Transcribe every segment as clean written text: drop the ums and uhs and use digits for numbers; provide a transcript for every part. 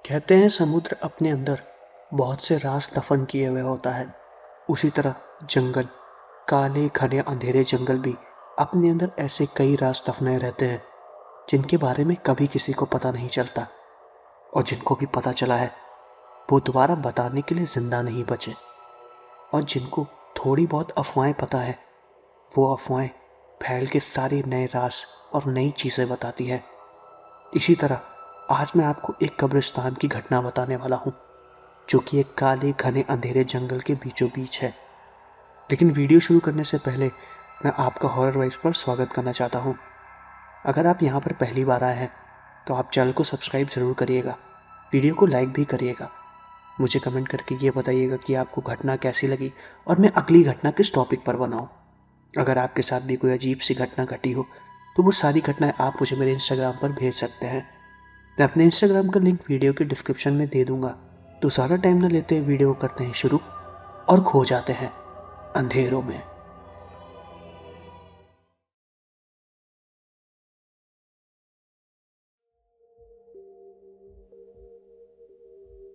कहते हैं समुद्र अपने अंदर बहुत से राज दफन किए हुए होता है। उसी तरह जंगल, काले घने अंधेरे जंगल भी अपने अंदर ऐसे कई राज दफनाए रहते हैं जिनके बारे में कभी किसी को पता नहीं चलता। और जिनको भी पता चला है वो दोबारा बताने के लिए जिंदा नहीं बचे। और जिनको थोड़ी बहुत अफवाहें पता है वो अफवाहें फैल के सारे नए राज और नई चीजें बताती है। इसी तरह आज मैं आपको एक कब्रिस्तान की घटना बताने वाला हूं जो कि एक काले घने अंधेरे जंगल के बीचों बीच है। लेकिन वीडियो शुरू करने से पहले मैं आपका हॉरर वाइब्स पर स्वागत करना चाहता हूं। अगर आप यहां पर पहली बार आए हैं तो आप चैनल को सब्सक्राइब जरूर करिएगा, वीडियो को लाइक भी करिएगा। मुझे कमेंट करके ये बताइएगा कि आपको घटना कैसी लगी और मैं अगली घटना किस टॉपिक पर बनाऊं। अगर आपके साथ भी कोई अजीब सी घटना घटी हो तो वो सारी घटनाएं आप मुझे मेरे इंस्टाग्राम पर भेज सकते हैं। मैं अपने इंस्टाग्राम का लिंक वीडियो के डिस्क्रिप्शन में दे दूंगा। तो सारा टाइम न लेते वीडियो करते हैं शुरू और खो जाते हैं अंधेरों में।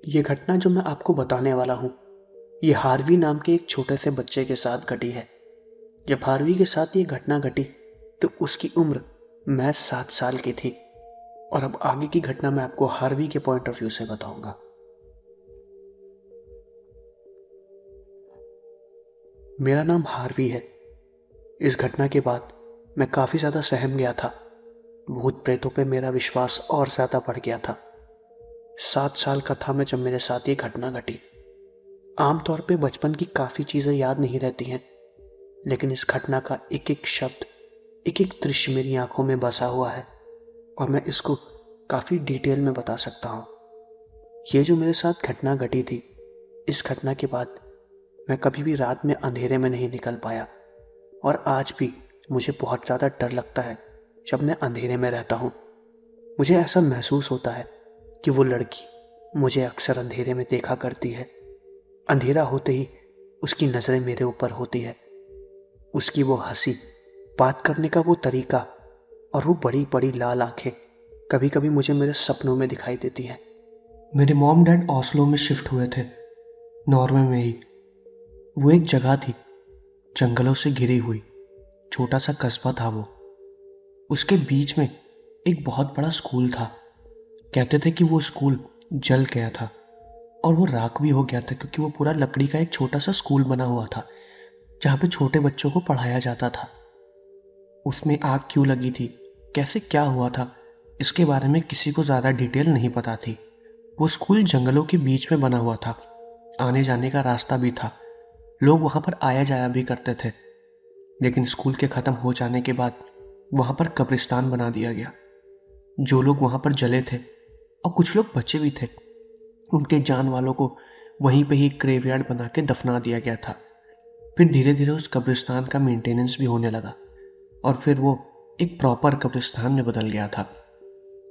ये घटना जो मैं आपको बताने वाला हूँ ये हार्वी नाम के एक छोटे से बच्चे के साथ घटी है। जब हार्वी के साथ ये घटना घटी तो उसकी उम्र महज 7 साल की थी। और अब आगे की घटना मैं आपको हार्वी के पॉइंट ऑफ व्यू से बताऊंगा। मेरा नाम हार्वी है। इस घटना के बाद मैं काफी ज्यादा सहम गया था। भूत प्रेतों पे मेरा विश्वास और ज्यादा बढ़ गया था। 7 साल का था मैं जब मेरे साथ ये घटना घटी। आमतौर पे बचपन की काफी चीजें याद नहीं रहती हैं, लेकिन इस घटना का एक एक शब्द, एक एक दृश्य मेरी आंखों में बसा हुआ है और मैं इसको काफी डिटेल में बता सकता हूँ। ये जो मेरे साथ घटना घटी थी, इस घटना के बाद मैं कभी भी रात में अंधेरे में नहीं निकल पाया। और आज भी मुझे बहुत ज़्यादा डर लगता है जब मैं अंधेरे में रहता हूँ। मुझे ऐसा महसूस होता है कि वो लड़की मुझे अक्सर अंधेरे में देखा करती है। अंधेरा होते ही उसकी नज़रें मेरे ऊपर होती है। उसकी वो हंसी, बात करने का वो तरीका और वो बड़ी बड़ी लाल आंखें कभी कभी मुझे मेरे सपनों में दिखाई देती हैं। मेरे मॉम डैड ओस्लो में शिफ्ट हुए थे, नॉर्वे में ही। वो एक जगह थी, जंगलों से घिरी हुई, छोटा सा कस्बा था वो। उसके बीच में एक बहुत बड़ा स्कूल था। कहते थे कि वो स्कूल जल गया था और वो राख भी हो गया था क्योंकि वो पूरा लकड़ी का एक छोटा सा स्कूल बना हुआ था जहाँ पे छोटे बच्चों को पढ़ाया जाता था। उसमें आग क्यों लगी थी, कैसे क्या हुआ था, इसके बारे में किसी को ज़्यादा डिटेल नहीं पता थी। वो स्कूल जंगलों के बीच में बना हुआ था, आने जाने का रास्ता भी था, लोग वहाँ पर आया जाया भी करते थे। लेकिन स्कूल के ख़त्म हो जाने के बाद वहाँ पर कब्रिस्तान बना दिया गया। जो लोग वहाँ पर जले थे और कुछ लोग बचे भी थे, उनके जान वालों को वहीं पे ही ग्रेवयार्ड बना के दफना दिया गया था। फिर धीरे धीरे उस कब्रिस्तान का मेंटेनेंस भी होने लगा और फिर वो एक प्रॉपर कब्रिस्तान में बदल गया था।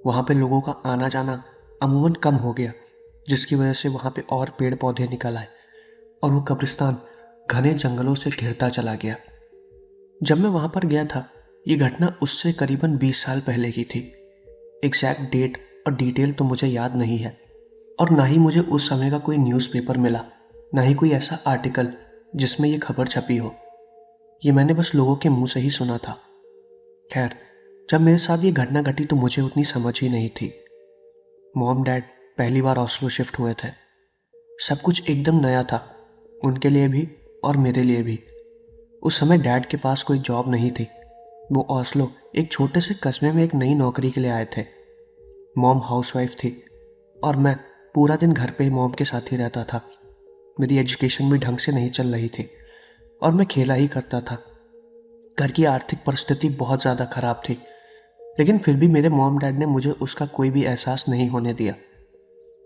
वहाँ पे लोगों का आना जाना अमूमन कम हो गया, जिसकी वजह से वहाँ पे और पेड़ पौधे निकल आए और वो कब्रिस्तान घने जंगलों से घिरता चला गया। जब मैं वहाँ पर गया था ये घटना उससे करीबन 20 साल पहले की थी। एग्जैक्ट डेट और डिटेल तो मुझे याद नहीं है और ना ही मुझे उस समय का कोई न्यूज़पेपर मिला, ना ही कोई ऐसा आर्टिकल जिसमें ये खबर छपी हो। ये मैंने बस लोगों के मुंह से ही सुना था। खैर, जब मेरे साथ ये घटना घटी तो मुझे उतनी समझ ही नहीं थी। मॉम डैड पहली बार ऑस्लो शिफ्ट हुए थे। सब कुछ एकदम नया था, उनके लिए भी और मेरे लिए भी। उस समय डैड के पास कोई जॉब नहीं थी। वो ऑस्लो एक छोटे से कस्बे में एक नई नौकरी के लिए आए थे। मॉम हाउसवाइफ थी और मैं पूरा दिन घर पे मॉम के साथ ही रहता था। मेरी एजुकेशन भी ढंग से नहीं चल रही थी और मैं खेला ही करता था। घर की आर्थिक परिस्थिति बहुत ज़्यादा खराब थी, लेकिन फिर भी मेरे मॉम डैड ने मुझे उसका कोई भी एहसास नहीं होने दिया।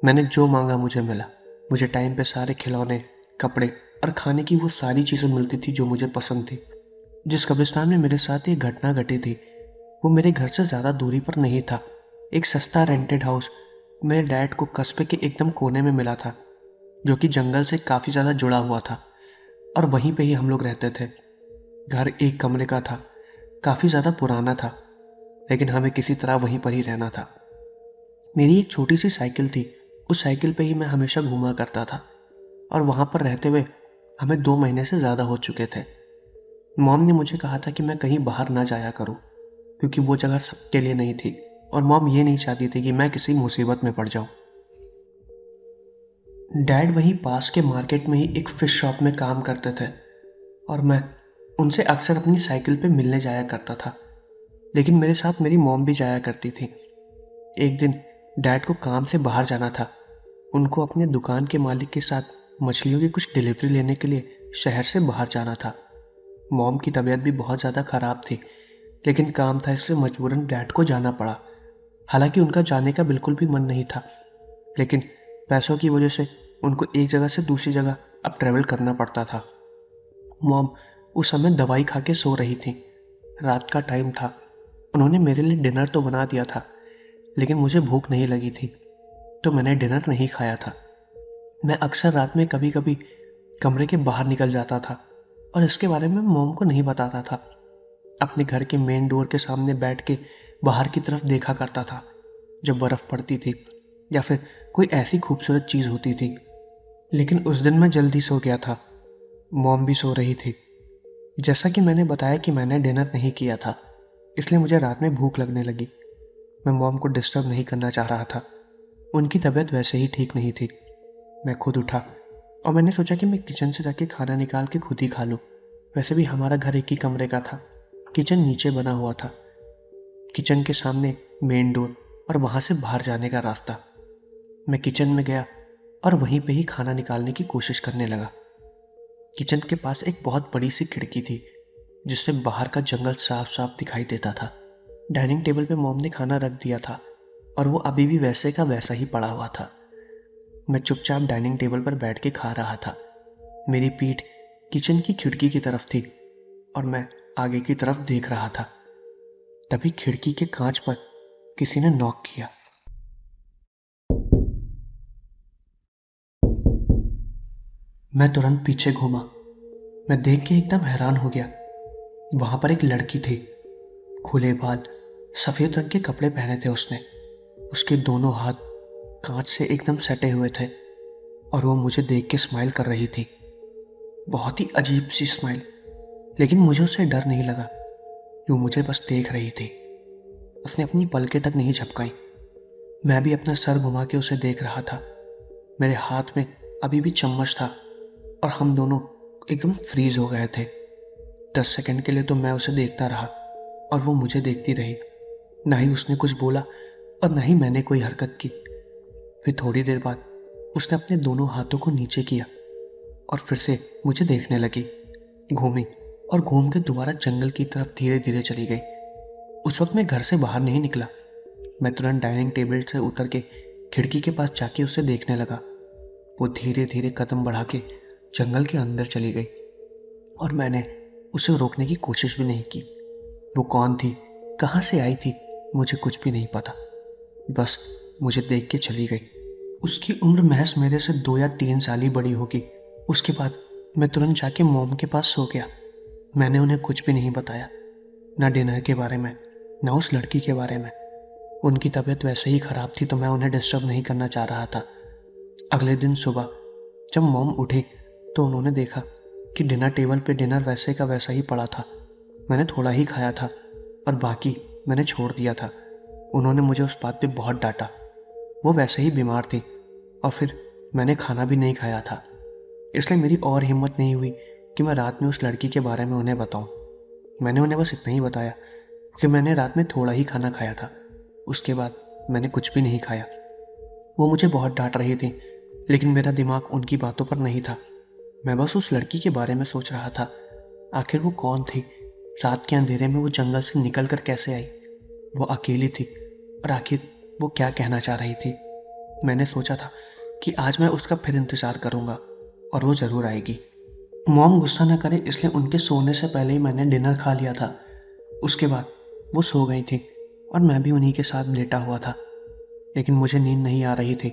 मैंने जो मांगा मुझे मिला। मुझे टाइम पे सारे खिलौने, कपड़े और खाने की वो सारी चीज़ें मिलती थी जो मुझे पसंद थी। जिस कब्रिस्तान में मेरे साथ ये घटना घटी थी वो मेरे घर से ज़्यादा दूरी पर नहीं था। एक सस्ता रेंटेड हाउस मेरे डैड को कस्बे के एकदम कोने में मिला था, जो कि जंगल से काफ़ी ज़्यादा जुड़ा हुआ था और वहीं पे ही हम लोग रहते थे। घर एक कमरे का था, काफ़ी ज़्यादा पुराना था, लेकिन हमें किसी तरह वहीं पर ही रहना था। मेरी एक छोटी सी साइकिल थी, उस साइकिल पे ही मैं हमेशा घूमा करता था और वहाँ पर रहते हुए हमें 2 महीने से ज़्यादा हो चुके थे। मॉम ने मुझे कहा था कि मैं कहीं बाहर ना जाया करूँ क्योंकि वो जगह सबके लिए नहीं थी और मॉम ये नहीं चाहती थी कि मैं किसी मुसीबत में पड़ जाऊँ। डैड वहीं पास के मार्केट में ही एक फिश शॉप में काम करते थे और मैं उनसे अक्सर अपनी साइकिल पे मिलने जाया करता था, लेकिन मेरे साथ मेरी मॉम भी जाया करती थी। एक दिन डैड को काम से बाहर जाना था। उनको अपने दुकान के मालिक के साथ मछलियों की कुछ डिलीवरी लेने के लिए शहर से बाहर जाना था। मॉम की तबीयत भी बहुत ज़्यादा ख़राब थी, लेकिन काम था इसलिए मजबूरन डैड को जाना पड़ा। हालांकि उनका जाने का बिल्कुल भी मन नहीं था, लेकिन पैसों की वजह से उनको एक जगह से दूसरी जगह अब ट्रैवल करना पड़ता था। मॉम उस समय दवाई खा के सो रही थी। रात का टाइम था। उन्होंने मेरे लिए डिनर तो बना दिया था, लेकिन मुझे भूख नहीं लगी थी, तो मैंने डिनर नहीं खाया था। मैं अक्सर रात में कभी कभी कमरे के बाहर निकल जाता था और इसके बारे में मॉम को नहीं बताता था। अपने घर के मेन डोर के सामने बैठ के बाहर की तरफ देखा करता था जब बर्फ़ पड़ती थी या फिर कोई ऐसी खूबसूरत चीज़ होती थी। लेकिन उस दिन मैं जल्दी सो गया था। मॉम भी सो रही थी। जैसा कि मैंने बताया कि मैंने डिनर नहीं किया था, इसलिए मुझे रात में भूख लगने लगी। मैं मॉम को डिस्टर्ब नहीं करना चाह रहा था। उनकी तबीयत वैसे ही ठीक नहीं थी। मैं खुद उठा और मैंने सोचा कि मैं किचन से जाके खाना निकाल के खुद ही खा लूँ। वैसे भी हमारा घर एक ही कमरे का था। किचन नीचे बना हुआ था। किचन के सामने मेन डोर और वहाँ से बाहर जाने का रास्ता। मैं किचन में गया और वहीं पे ही खाना निकालने की कोशिश करने लगा। किचन के पास एक बहुत बड़ी सी खिड़की थी जिससे बाहर का जंगल साफ साफ दिखाई देता था। डाइनिंग टेबल पे मॉम ने खाना रख दिया था और वो अभी भी वैसे का वैसा ही पड़ा हुआ था। मैं चुपचाप डाइनिंग टेबल पर बैठ के खा रहा था। मेरी पीठ किचन की खिड़की की तरफ थी और मैं आगे की तरफ देख रहा था। तभी खिड़की के कांच पर किसी ने नॉक किया। मैं तुरंत पीछे घूमा। मैं देख के एकदम हैरान हो गया। वहां पर एक लड़की थी। खुले बाल, सफेद रंग के कपड़े पहने थे उसने। उसके दोनों हाथ कांच से एकदम सटे हुए थे और वो मुझे देख के स्माइल कर रही थी। बहुत ही अजीब सी स्माइल, लेकिन मुझे उससे डर नहीं लगा। वो मुझे बस देख रही थी। उसने अपनी पलकें तक नहीं झपकाई। मैं भी अपना सर घुमा के उसे देख रहा था। मेरे हाथ में अभी भी चम्मच था और हम दोनों एकदम फ्रीज हो गए थे। 10 सेकंड के लिए तो मैं उसे देखता रहा और वो मुझे देखती रही। ना ही उसने कुछ बोला और ना ही मैंने कोई हरकत की। फिर थोड़ी देर बाद उसने अपने दोनों हाथों को नीचे किया और फिर से मुझे देखने लगी। घूमी और घूम के दोबारा जंगल की तरफ धीरे धीरे चली गई। उस वक्त मैं घर से बाहर नहीं निकला। मैं तुरंत डाइनिंग टेबल से उतर के खिड़की के पास जाके उसे देखने लगा। वो धीरे धीरे कदम बढ़ा के जंगल के अंदर चली गई और मैंने उसे रोकने की कोशिश भी नहीं की। वो कौन थी, कहाँ से आई थी, मुझे कुछ भी नहीं पता। बस मुझे देख के चली गई। उसकी उम्र महज मेरे से 2 या 3 साल ही बड़ी होगी। उसके बाद मैं तुरंत जाके मॉम के पास सो गया। मैंने उन्हें कुछ भी नहीं बताया, ना डिनर के बारे में, ना उस लड़की के बारे में। उनकी तबीयत वैसे ही खराब थी तो मैं उन्हें डिस्टर्ब नहीं करना चाह रहा था। अगले दिन सुबह जब मॉम उठी तो उन्होंने देखा कि डिनर टेबल पे डिनर वैसे का वैसा ही पड़ा था। मैंने थोड़ा ही खाया था और बाकी मैंने छोड़ दिया था। उन्होंने मुझे उस बात पे बहुत डांटा। वो वैसे ही बीमार थी और फिर मैंने खाना भी नहीं खाया था, इसलिए मेरी और हिम्मत नहीं हुई कि मैं रात में उस लड़की के बारे में उन्हें बताऊं। मैंने उन्हें बस इतना ही बताया कि मैंने रात में थोड़ा ही खाना खाया था। उसके बाद मैंने कुछ भी नहीं खाया। वो मुझे बहुत डांट रही थी, लेकिन मेरा दिमाग उनकी बातों पर नहीं था। मैं बस उस लड़की के बारे में सोच रहा था। आखिर वो कौन थी? रात के अंधेरे में वो जंगल से निकल कर कैसे आई? वो अकेली थी और आखिर वो क्या कहना चाह रही थी? मैंने सोचा था कि आज मैं उसका फिर इंतजार करूंगा और वो जरूर आएगी। मॉम गुस्सा न करे इसलिए उनके सोने से पहले ही मैंने डिनर खा लिया था। उसके बाद वो सो गई थी और मैं भी उन्हीं के साथ लेटा हुआ था, लेकिन मुझे नींद नहीं आ रही थी।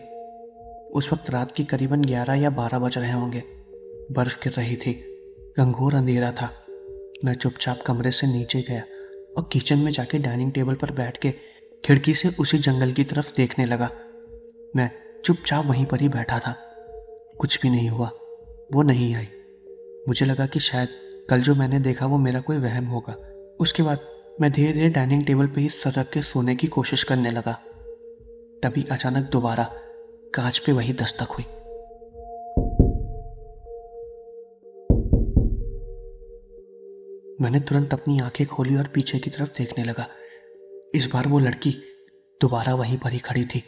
उस वक्त रात के करीबन 11 या 12 बज रहे होंगे। बर्फ गिर रही थी। घंघोर अंधेरा था। मैं चुपचाप कमरे से नीचे गया और किचन में जाके डाइनिंग टेबल पर बैठ के खिड़की से उसी जंगल की तरफ देखने लगा। मैं चुपचाप वहीं पर ही बैठा था। कुछ भी नहीं हुआ, वो नहीं आई। मुझे लगा कि शायद कल जो मैंने देखा वो मेरा कोई वहम होगा। उसके बाद मैं धीरे धीरे डाइनिंग टेबल पे ही सरक के सोने की कोशिश करने लगा। तभी अचानक दोबारा कांच पे वही दस्तक हुई। मैंने तुरंत अपनी आंखें खोली और पीछे की तरफ देखने लगा। इस बार वो लड़की दोबारा वहीं पर ही खड़ी थी,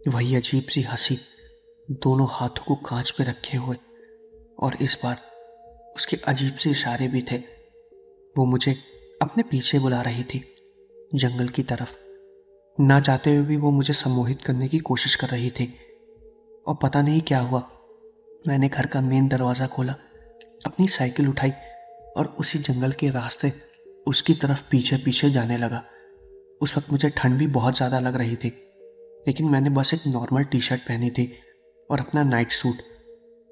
वही अजीब सी हंसी, दोनों हाथों को कांच पे रखे हुए। और इस बार उसके अजीब से इशारे भी थे। वो मुझे अपने पीछे बुला रही थी, जंगल की तरफ। ना चाहते हुए भी वो मुझे सम्मोहित करने की कोशिश कर रही थी। और पता नहीं क्या हुआ, मैंने घर का मेन दरवाज़ा खोला, अपनी साइकिल उठाई और उसी जंगल के रास्ते उसकी तरफ पीछे पीछे जाने लगा। उस वक्त मुझे ठंड भी बहुत ज़्यादा लग रही थी, लेकिन मैंने बस एक नॉर्मल टी शर्ट पहनी थी और अपना नाइट सूट,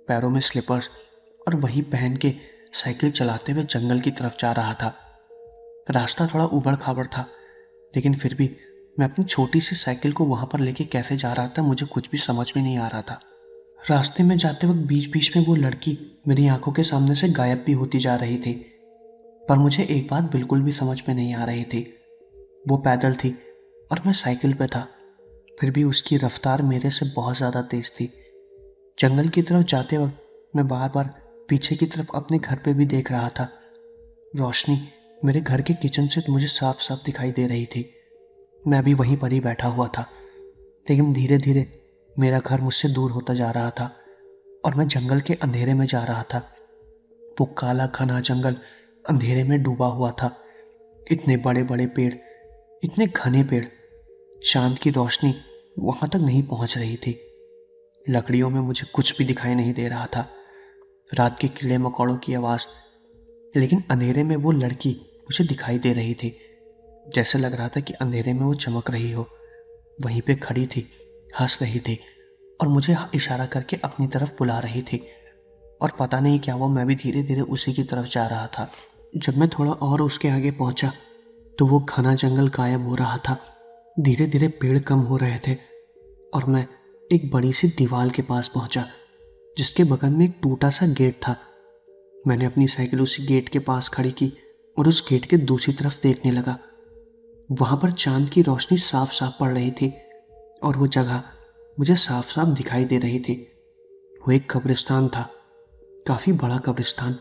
पैरों में स्लीपर्स, और वही पहन के साइकिल चलाते हुए जंगल की तरफ जा रहा था। रास्ता थोड़ा उबड़ खाबड़ था, लेकिन फिर भी मैं अपनी छोटी सी साइकिल को वहां पर लेके कैसे जा रहा था मुझे कुछ भी समझ में नहीं आ रहा था। रास्ते में जाते वक्त बीच बीच में वो लड़की मेरी आंखों के सामने से गायब भी होती जा रही थी। पर मुझे एक बात बिल्कुल भी समझ में नहीं आ रही थी। वो पैदल थी और मैं साइकिल पे था, फिर भी उसकी रफ्तार मेरे से बहुत ज़्यादा तेज थी। जंगल की तरफ जाते वक्त मैं बार बार पीछे की तरफ अपने घर पे भी देख रहा था। रोशनी मेरे घर के किचन से मुझे साफ साफ दिखाई दे रही थी। मैं भी वहीं पर ही बैठा हुआ था, लेकिन धीरे धीरे मेरा घर मुझसे दूर होता जा रहा था और मैं जंगल के अंधेरे में जा रहा था। वो काला घना जंगल अंधेरे में डूबा हुआ था। इतने बड़े बड़े पेड़, इतने घने पेड़, चांद की रोशनी वहां तक नहीं पहुंच रही थी। लकड़ियों में मुझे कुछ भी दिखाई नहीं दे रहा था, रात के कीड़े मकोड़ों की आवाज। लेकिन अंधेरे में वो लड़की मुझे दिखाई दे रही थी। जैसे लग रहा था कि अंधेरे में वो चमक रही हो। वहीं पे खड़ी थी, हंस रही थी और मुझे इशारा करके अपनी तरफ बुला रही थी। और पता नहीं क्या हुआ, मैं भी धीरे धीरे उसी की तरफ जा रहा था। जब मैं थोड़ा और उसके आगे पहुंचा तो वो घना जंगल गायब हो रहा था। धीरे धीरे पेड़ कम हो रहे थे और मैं एक बड़ी सी दीवार के पास पहुंचा, जिसके बगल में एक टूटा सा गेट था। मैंने अपनी साइकिल उसी गेट के पास खड़ी की और उस गेट के दूसरी तरफ देखने लगा। वहां पर चांद की रोशनी साफ साफ पड़ रही थी और वो जगह मुझे साफ साफ दिखाई दे रही थी। वो एक कब्रिस्तान था, काफी बड़ा कब्रिस्तान,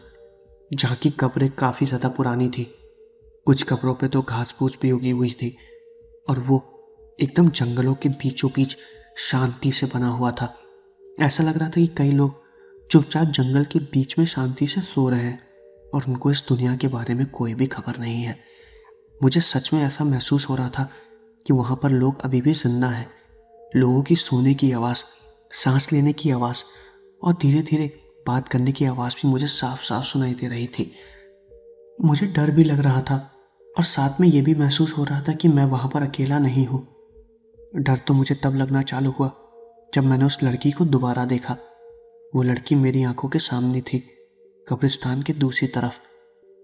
जहाँ की कब्रें काफी ज्यादा पुरानी थी। कुछ कब्रों पे तो घास फूस भी उगी हुई थी और वो एकदम जंगलों के बीचों बीच शांति से बना हुआ था। ऐसा लग रहा था कि कई लोग चुपचाप जंगल के बीच में शांति से सो रहे हैं और उनको इस दुनिया के बारे में कोई भी खबर नहीं है। मुझे सच में ऐसा महसूस हो रहा था कि वहां पर लोग अभी भी जिंदा हैं। लोगों की सोने की आवाज, सांस लेने की आवाज और धीरे धीरे बात करने की आवाज भी मुझे साफ साफ सुनाई दे रही थी। मुझे डर भी लग रहा था और साथ में यह भी महसूस हो रहा था कि मैं वहां पर अकेला नहीं हूं। डर तो मुझे तब लगना चालू हुआ जब मैंने उस लड़की को दोबारा देखा। वो लड़की मेरी आंखों के सामने थी, कब्रिस्तान के दूसरी तरफ,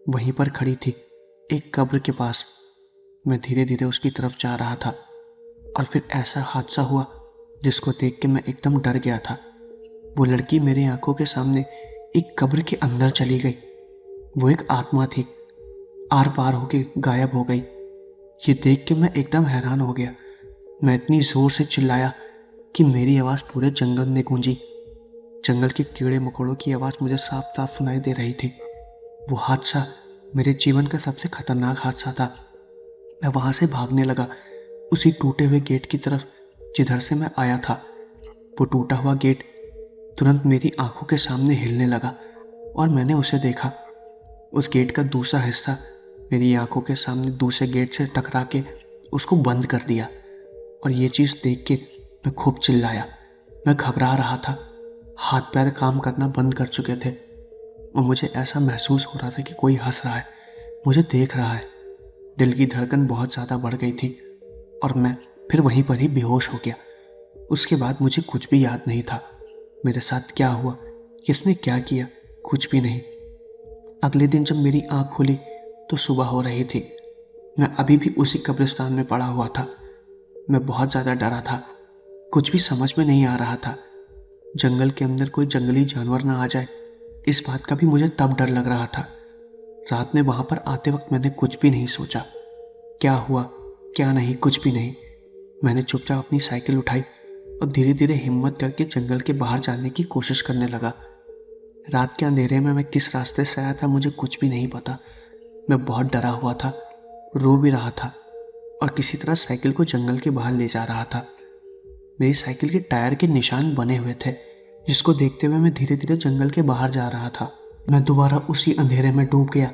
वहीं पर खड़ी थी, एक कब्र के पास। मैं धीरे धीरे उसकी तरफ जा रहा था और फिर ऐसा हादसा हुआ जिसको देख के मैं एकदम डर गया था। वो लड़की मेरी आंखों के सामने एक कब्र के अंदर चली गई। वो एक आत्मा थी, आर पार होके गायब हो गई। ये देख के मैं एकदम हैरान हो गया। मैं इतनी जोर से चिल्लाया कि मेरी आवाज पूरे जंगल में गूंजी। जंगल के कीड़े मकोड़ों की आवाज मुझे साफ साफ सुनाई दे रही थी। वो हादसा मेरे जीवन का सबसे खतरनाक हादसा था। मैं वहां से भागने लगा, उसी टूटे हुए गेट की तरफ जिधर से मैं आया था। वो टूटा हुआ गेट तुरंत मेरी आंखों के सामने हिलने लगा और मैंने उसे देखा। उस गेट का दूसरा हिस्सा मेरी आंखों के सामने दूसरे गेट से टकरा के उसको बंद कर दिया। और ये चीज देख के मैं खूब चिल्लाया। मैं घबरा रहा था, हाथ पैर काम करना बंद कर चुके थे और मुझे ऐसा महसूस हो रहा था कि कोई हंस रहा है, मुझे देख रहा है। दिल की धड़कन बहुत ज्यादा बढ़ गई थी और मैं फिर वहीं पर ही बेहोश हो गया। उसके बाद मुझे कुछ भी याद नहीं था। मेरे साथ क्या हुआ, किसने क्या किया, कुछ भी नहीं। अगले दिन जब मेरी आंख खुली तो सुबह हो रही थी। मैं अभी भी उसी कब्रिस्तान में पड़ा हुआ था। मैं बहुत ज्यादा डरा था, कुछ भी समझ में नहीं आ रहा था। जंगल के अंदर कोई जंगली जानवर ना आ जाए, इस बात का भी मुझे तब डर लग रहा था। रात में वहां पर आते वक्त मैंने कुछ भी नहीं सोचा, क्या हुआ क्या नहीं, कुछ भी नहीं। मैंने चुपचाप अपनी साइकिल उठाई और धीरे धीरे हिम्मत करके जंगल के बाहर जाने की कोशिश करने लगा। रात के अंधेरे में मैं किस रास्ते से आया था मुझे कुछ भी नहीं पता। मैं बहुत डरा हुआ था, रो भी रहा था और किसी तरह साइकिल को जंगल के बाहर ले जा रहा था। मेरी साइकिल के टायर के निशान बने हुए थे, जिसको देखते हुए मैं धीरे धीरे जंगल के बाहर जा रहा था। मैं दोबारा उसी अंधेरे में डूब गया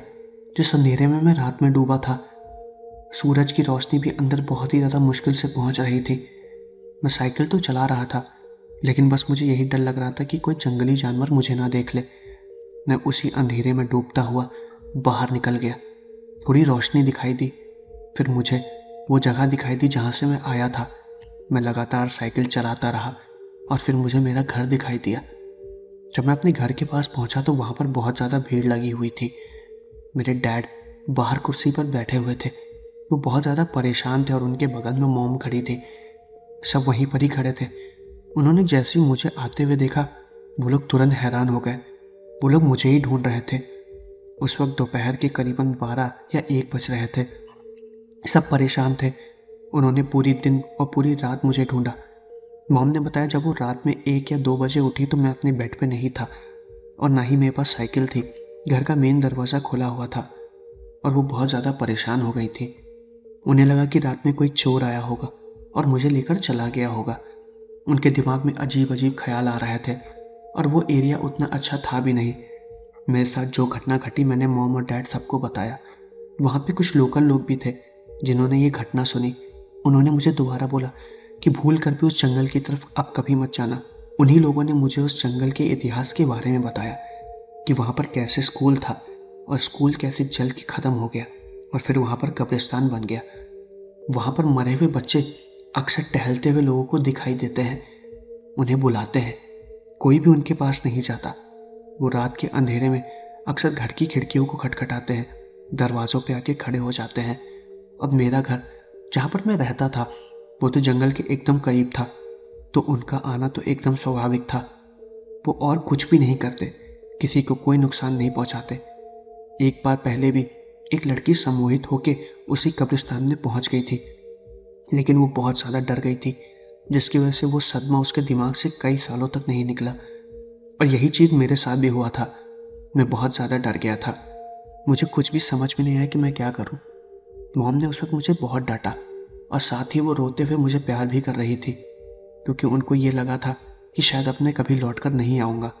जिस अंधेरे में मैं रात में डूबा था। सूरज की रोशनी भी अंदर बहुत ही ज्यादा मुश्किल से पहुंच रही थी। मैं साइकिल तो चला रहा था, लेकिन बस मुझे यही डर लग रहा था कि कोई जंगली जानवर मुझे ना देख ले। मैं उसी अंधेरे में डूबता हुआ बाहर निकल गया। थोड़ी रोशनी दिखाई दी, फिर मुझे वो जगह दिखाई दी जहां से मैं आया था। मैं लगातार साइकिल चलाता रहा और फिर मुझे मेरा घर दिखाई दिया। जब मैं अपने घर के पास पहुंचा तो वहां पर बहुत ज़्यादा भीड़ लगी हुई थी। मेरे डैड बाहर कुर्सी पर बैठे हुए थे। वो बहुत ज़्यादा परेशान थे और उनके बगल में मॉम खड़ी थी। सब वहीं पर ही खड़े थे। उन्होंने जैसे ही मुझे आते हुए देखा, वो लोग तुरंत हैरान हो गए। वो लोग मुझे ही ढूंढ रहे थे। उस वक्त दोपहर के करीबन 12 या 1 बज रहे थे। सब परेशान थे। उन्होंने पूरी दिन और पूरी रात मुझे ढूंढा। मॉम ने बताया जब वो रात में 1 या 2 बजे उठी तो मैं अपने बेड पे नहीं था और ना ही मेरे पास साइकिल थी। घर का मेन दरवाज़ा खुला हुआ था और वो बहुत ज़्यादा परेशान हो गई थी। उन्हें लगा कि रात में कोई चोर आया होगा और मुझे लेकर चला गया होगा। उनके दिमाग में अजीब अजीब ख्याल आ रहे थे और वो एरिया उतना अच्छा था भी नहीं। मेरे साथ जो घटना घटी मैंने मॉम और डैड सबको बताया। वहाँ पे कुछ लोकल लोग भी थे जिन्होंने ये घटना सुनी। उन्होंने मुझे दोबारा बोला कि भूल कर भी उस जंगल की तरफ अब कभी मत जाना। उन्हीं लोगों ने मुझे उस जंगल के इतिहास के बारे में बताया कि वहाँ पर कैसे स्कूल था और स्कूल कैसे जल के ख़त्म हो गया और फिर वहाँ पर कब्रिस्तान बन गया। वहाँ पर मरे हुए बच्चे अक्सर टहलते हुए लोगों को दिखाई देते हैं, उन्हें बुलाते हैं, कोई भी उनके पास नहीं जाता। वो रात के अंधेरे में अक्सर घर की खिड़कियों को खटखटाते हैं, दरवाज़ों पे आके खड़े हो जाते हैं। अब मेरा घर जहाँ पर मैं रहता था वो तो जंगल के एकदम करीब था, तो उनका आना तो एकदम स्वाभाविक था। वो और कुछ भी नहीं करते, किसी को कोई नुकसान नहीं पहुंचाते। एक बार पहले भी एक लड़की सम्मोहित होके उसी कब्रिस्तान में पहुंच गई थी, लेकिन वो बहुत ज़्यादा डर गई थी, जिसकी वजह से वो सदमा उसके दिमाग से कई सालों तक नहीं निकला। और यही चीज़ मेरे साथ भी हुआ था। मैं बहुत ज़्यादा डर गया था। मुझे कुछ भी समझ में नहीं आया कि मैं क्या करूं। मॉम ने उस वक्त मुझे बहुत डांटा और साथ ही वो रोते हुए मुझे प्यार भी कर रही थी, क्योंकि उनको ये लगा था कि शायद अब मैं कभी लौट कर नहीं आऊँगा।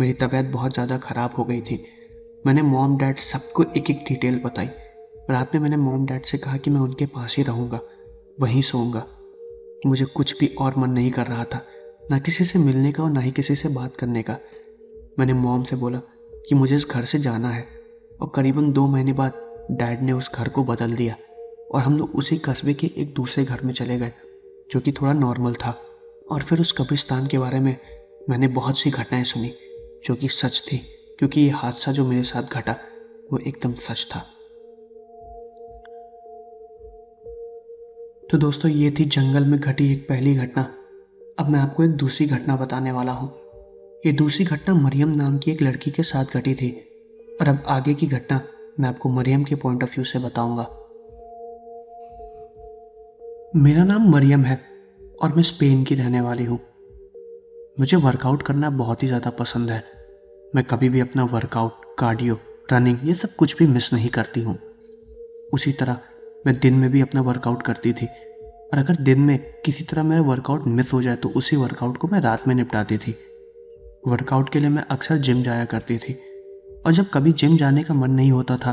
मेरी तबीयत बहुत ज़्यादा ख़राब हो गई थी। मैंने मॉम डैड सबको एक एक डिटेल बताई। रात में मैंने मॉम डैड से कहा कि मैं उनके पास ही रहूँगा, वहीं सोऊंगा। मुझे कुछ भी और मन नहीं कर रहा था, ना किसी से मिलने का और ना ही किसी से बात करने का। मैंने मॉम से बोला कि मुझे इस घर से जाना है और करीबन 2 महीने बाद डैड ने उस घर को बदल दिया और हम लोग उसी कस्बे के एक दूसरे घर में चले गए जो कि थोड़ा नॉर्मल था। और फिर उस कब्रिस्तान के बारे में मैंने बहुत सी घटनाएं सुनी जो कि सच थी, क्योंकि ये हादसा जो मेरे साथ घटा वो एकदम सच था। तो दोस्तों, ये थी जंगल में घटी एक पहली घटना। अब मैं आपको एक दूसरी घटना बताने वाला हूँ। ये दूसरी घटना मरियम नाम की एक लड़की के साथ घटी थी और अब आगे की घटना मैं आपको मरियम के पॉइंट ऑफ व्यू से बताऊंगा। मेरा नाम मरियम है और मैं स्पेन की रहने वाली हूँ। मुझे वर्कआउट करना बहुत ही ज़्यादा पसंद है। मैं कभी भी अपना वर्कआउट, कार्डियो, रनिंग ये सब कुछ भी मिस नहीं करती हूँ। उसी तरह मैं दिन में भी अपना वर्कआउट करती थी और अगर दिन में किसी तरह मेरा वर्कआउट मिस हो जाए तो उसी वर्कआउट को मैं रात में निपटाती थी। वर्कआउट के लिए मैं अक्सर जिम जाया करती थी और जब कभी जिम जाने का मन नहीं होता था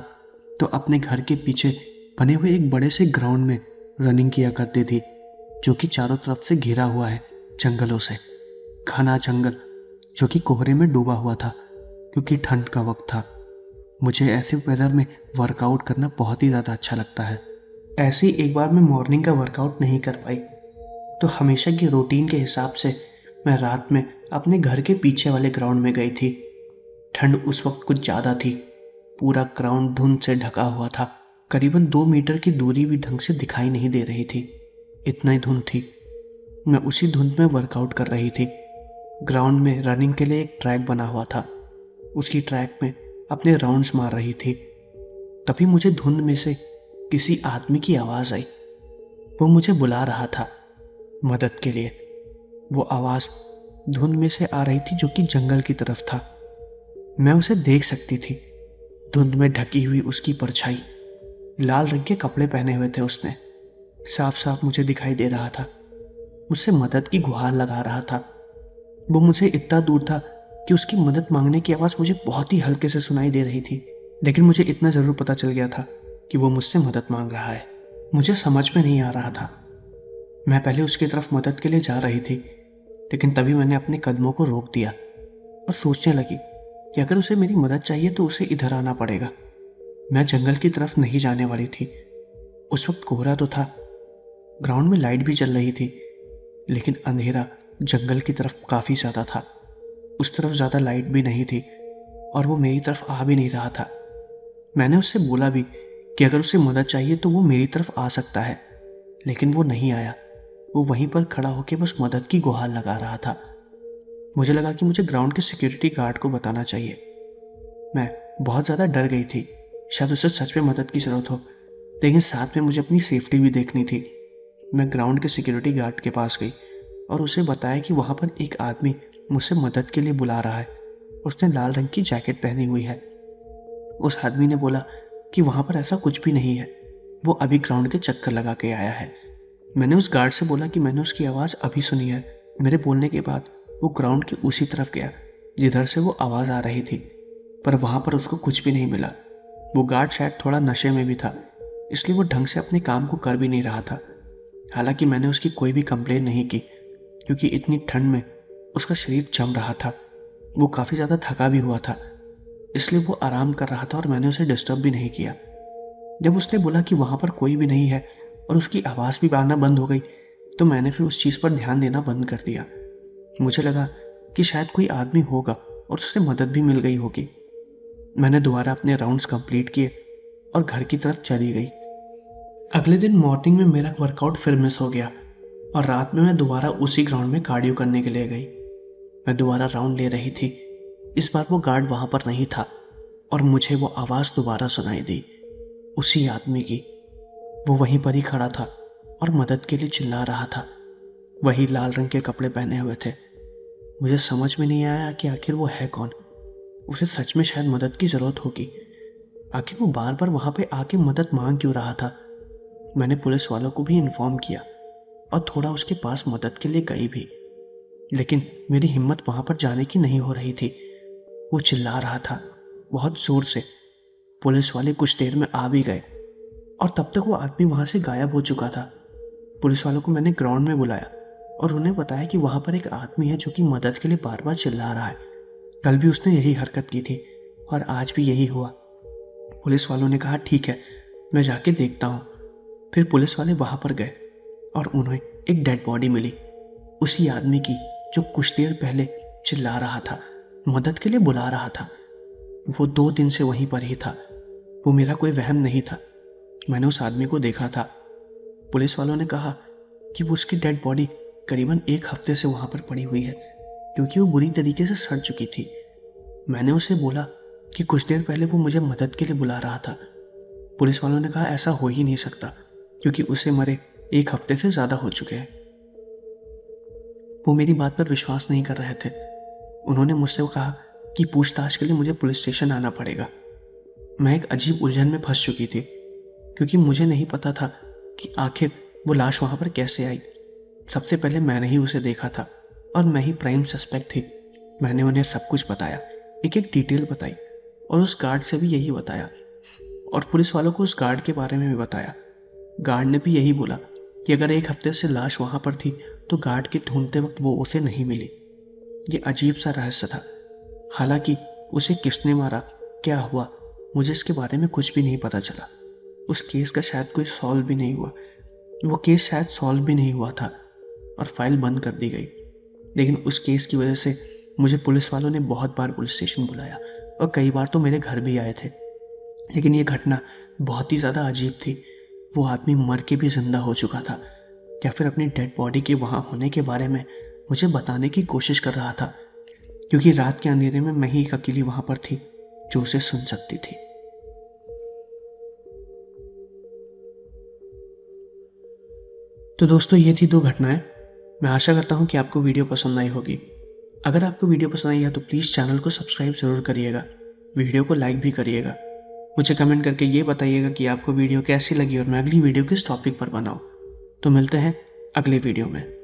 तो अपने घर के पीछे बने हुए एक बड़े से ग्राउंड में रनिंग किया करती थी, जो कि चारों तरफ से घिरा हुआ है जंगलों से। घना जंगल जो कि कोहरे में डूबा हुआ था क्योंकि ठंड का वक्त था। मुझे ऐसे वेदर में वर्कआउट करना बहुत ही ज़्यादा अच्छा लगता है। ऐसे ही एक बार मैं मॉर्निंग का वर्कआउट नहीं कर पाई, तो हमेशा की रूटीन के हिसाब से मैं रात में अपने घर के पीछे वाले ग्राउंड में गई थी। ठंड उस वक्त कुछ ज़्यादा थी, पूरा ग्राउंड धुंध से ढका हुआ था। करीबन 2 मीटर की दूरी भी ढंग से दिखाई नहीं दे रही थी, इतना ही धुंध थी। मैं उसी धुंध में वर्कआउट कर रही थी। ग्राउंड में रनिंग के लिए एक ट्रैक बना हुआ था। उसकी ट्रैक में अपने राउंड्स मार रही थी। तभी मुझे धुंध में से किसी आदमी की आवाज़ आई। वो मुझे बुला रहा था मदद के लिए। वो आवाज़ धुंध में से आ रही थी जो कि जंगल की तरफ था। मैं उसे देख सकती थी। धुंध में ढकी हुई उसकी परछाई, लाल रंग के कपड़े पहने हुए थे उसने। साफ साफ मुझे दिखाई दे रहा था। मुझसे मदद की गुहार लगा रहा था। वो मुझसे इतना दूर था कि उसकी मदद मांगने की आवाज़ मुझे बहुत ही हल्के से सुनाई दे रही थी, लेकिन मुझे इतना ज़रूर पता चल गया था कि वो मुझसे मदद मांग रहा है। मुझे समझ में नहीं आ रहा था। मैं पहले उसकी तरफ मदद के लिए जा रही थी, लेकिन तभी मैंने अपने कदमों को रोक दिया और सोचने लगी कि अगर उसे मेरी मदद चाहिए तो उसे इधर आना पड़ेगा। मैं जंगल की तरफ नहीं जाने वाली थी। उस वक्त कोहरा तो था, ग्राउंड में लाइट भी चल रही थी, लेकिन अंधेरा जंगल की तरफ काफ़ी ज़्यादा था। उस तरफ ज़्यादा लाइट भी नहीं थी और वो मेरी तरफ आ भी नहीं रहा था। मैंने उससे बोला भी कि अगर उसे मदद चाहिए तो वो मेरी तरफ आ सकता है, लेकिन वो नहीं आया। वो वहीं पर खड़ा होकर बस मदद की गुहार लगा रहा था। मुझे लगा कि मुझे ग्राउंड के सिक्योरिटी गार्ड को बताना चाहिए। मैं बहुत ज़्यादा डर गई थी, शायद उसे सच में मदद की ज़रूरत हो, लेकिन साथ में मुझे अपनी सेफ्टी भी देखनी थी। मैं ग्राउंड के सिक्योरिटी गार्ड के पास गई और उसे बताया कि वहाँ पर एक आदमी मुझसे मदद के लिए बुला रहा है। उसने लाल रंग की जैकेट पहनी हुई है। उस आदमी ने बोला कि वहाँ पर ऐसा कुछ भी नहीं है, वो अभी ग्राउंड के चक्कर लगा के आया है। मैंने उस गार्ड से बोला कि मैंने उसकी आवाज़ अभी सुनी है। मेरे बोलने के बाद वो ग्राउंड की उसी तरफ गया जिधर से वो आवाज़ आ रही थी, पर वहाँ पर उसको कुछ भी नहीं मिला। वो गार्ड शायद थोड़ा नशे में भी था, इसलिए वो ढंग से अपने काम को कर भी नहीं रहा था। हालांकि मैंने उसकी कोई भी कंप्लेन नहीं की, क्योंकि इतनी ठंड में उसका शरीर जम रहा था। वो काफ़ी ज़्यादा थका भी हुआ था, इसलिए वो आराम कर रहा था और मैंने उसे डिस्टर्ब भी नहीं किया। जब उसने बोला कि वहाँ पर कोई भी नहीं है और उसकी आवाज़ भी आना बंद हो गई, तो मैंने फिर उस चीज़ पर ध्यान देना बंद कर दिया। मुझे लगा कि शायद कोई आदमी होगा और उससे मदद भी मिल गई होगी। मैंने दोबारा अपने राउंड्स कंप्लीट किए और घर की तरफ चली गई। अगले दिन मॉर्निंग में मेरा वर्कआउट फिर मिस हो गया और रात में मैं दोबारा उसी ग्राउंड में कार्डियो करने के लिए गई। मैं दोबारा राउंड ले रही थी। इस बार वो गार्ड वहां पर नहीं था और मुझे वो आवाज़ दोबारा सुनाई दी, उसी आदमी की। वो वहीं पर ही खड़ा था और मदद के लिए चिल्ला रहा था। वही लाल रंग के कपड़े पहने हुए थे। मुझे समझ में नहीं आया कि आखिर वो है कौन। उसे सच में शायद मदद की ज़रूरत होगी। आखिर वो बार बार वहां पे आके मदद मांग क्यों रहा था। मैंने पुलिस वालों को भी इन्फॉर्म किया और थोड़ा उसके पास मदद के लिए गई भी, लेकिन मेरी हिम्मत वहां पर जाने की नहीं हो रही थी। वो चिल्ला रहा था बहुत जोर से। पुलिस वाले कुछ देर में आ भी गए और तब तक वो आदमी वहां से गायब हो चुका था। पुलिस वालों को मैंने ग्राउंड में बुलाया और उन्हें बताया कि वहां पर एक आदमी है जो कि मदद के लिए बार बार चिल्ला रहा है। कल भी उसने यही हरकत की थी और आज भी यही हुआ। पुलिस वालों ने कहा ठीक है, मैं जाके देखता हूँ। फिर पुलिस वाले वहां पर गए और उन्हें एक डेड बॉडी मिली, उसी आदमी की जो कुछ देर पहले चिल्ला रहा था, मदद के लिए बुला रहा था। वो 2 दिन से वहीं पर ही था। वो मेरा कोई वहम नहीं था, मैंने उस आदमी को देखा था। पुलिस वालों ने कहा कि वो उसकी डेड बॉडी करीबन 1 हफ्ते से वहां पर पड़ी हुई है, क्योंकि वो बुरी तरीके से सड़ चुकी थी। मैंने उसे बोला कि कुछ देर पहले वो मुझे मदद के लिए बुला रहा था। पुलिस वालों ने कहा ऐसा हो ही नहीं सकता, क्योंकि उसे मरे 1 हफ्ते से ज्यादा हो चुके हैं। वो मेरी बात पर विश्वास नहीं कर रहे थे। उन्होंने मुझसे कहा कि पूछताछ के लिए मुझे पुलिस स्टेशन आना पड़ेगा। मैं एक अजीब उलझन में फंस चुकी थी, क्योंकि मुझे नहीं पता था कि आखिर वो लाश वहां पर कैसे आई। सबसे पहले मैंने ही उसे देखा था और मैं ही प्राइम सस्पेक्ट थी। मैंने उन्हें सब कुछ बताया, एक एक डिटेल बताई और उस गार्ड से भी यही बताया और पुलिस वालों को उस गार्ड के बारे में भी बताया। गार्ड ने भी यही बोला कि अगर 1 हफ्ते से लाश वहां पर थी तो गार्ड के ढूंढते वक्त वो उसे नहीं मिली। ये अजीब सा रहस्य था। हालांकि उसे किसने मारा, क्या हुआ, मुझे इसके बारे में कुछ भी नहीं पता चला। उस केस का शायद कोई सॉल्व भी नहीं हुआ। वो केस शायद सॉल्व भी नहीं हुआ था और फाइल बंद कर दी गई। लेकिन उस केस की वजह से मुझे पुलिस वालों ने बहुत बार पुलिस स्टेशन बुलाया और कई बार तो मेरे घर भी आए थे। लेकिन ये घटना बहुत ही ज़्यादा अजीब थी। वो आदमी मर के भी जिंदा हो चुका था। या फिर अपनी डेड बॉडी के वहां होने के बारे में मुझे बताने की कोशिश कर रहा था, क्योंकि रात के अंधेरे में मैं ही एक अकेली वहां पर थी जो उसे सुन सकती थी। तो दोस्तों, ये थी 2 घटनाएं। मैं आशा करता हूं कि आपको वीडियो पसंद आई होगी। अगर आपको वीडियो पसंद आई है तो प्लीज़ चैनल को सब्सक्राइब जरूर करिएगा, वीडियो को लाइक भी करिएगा। मुझे कमेंट करके ये बताइएगा कि आपको वीडियो कैसी लगी और मैं अगली वीडियो किस टॉपिक पर बनाऊं। तो मिलते हैं अगले वीडियो में।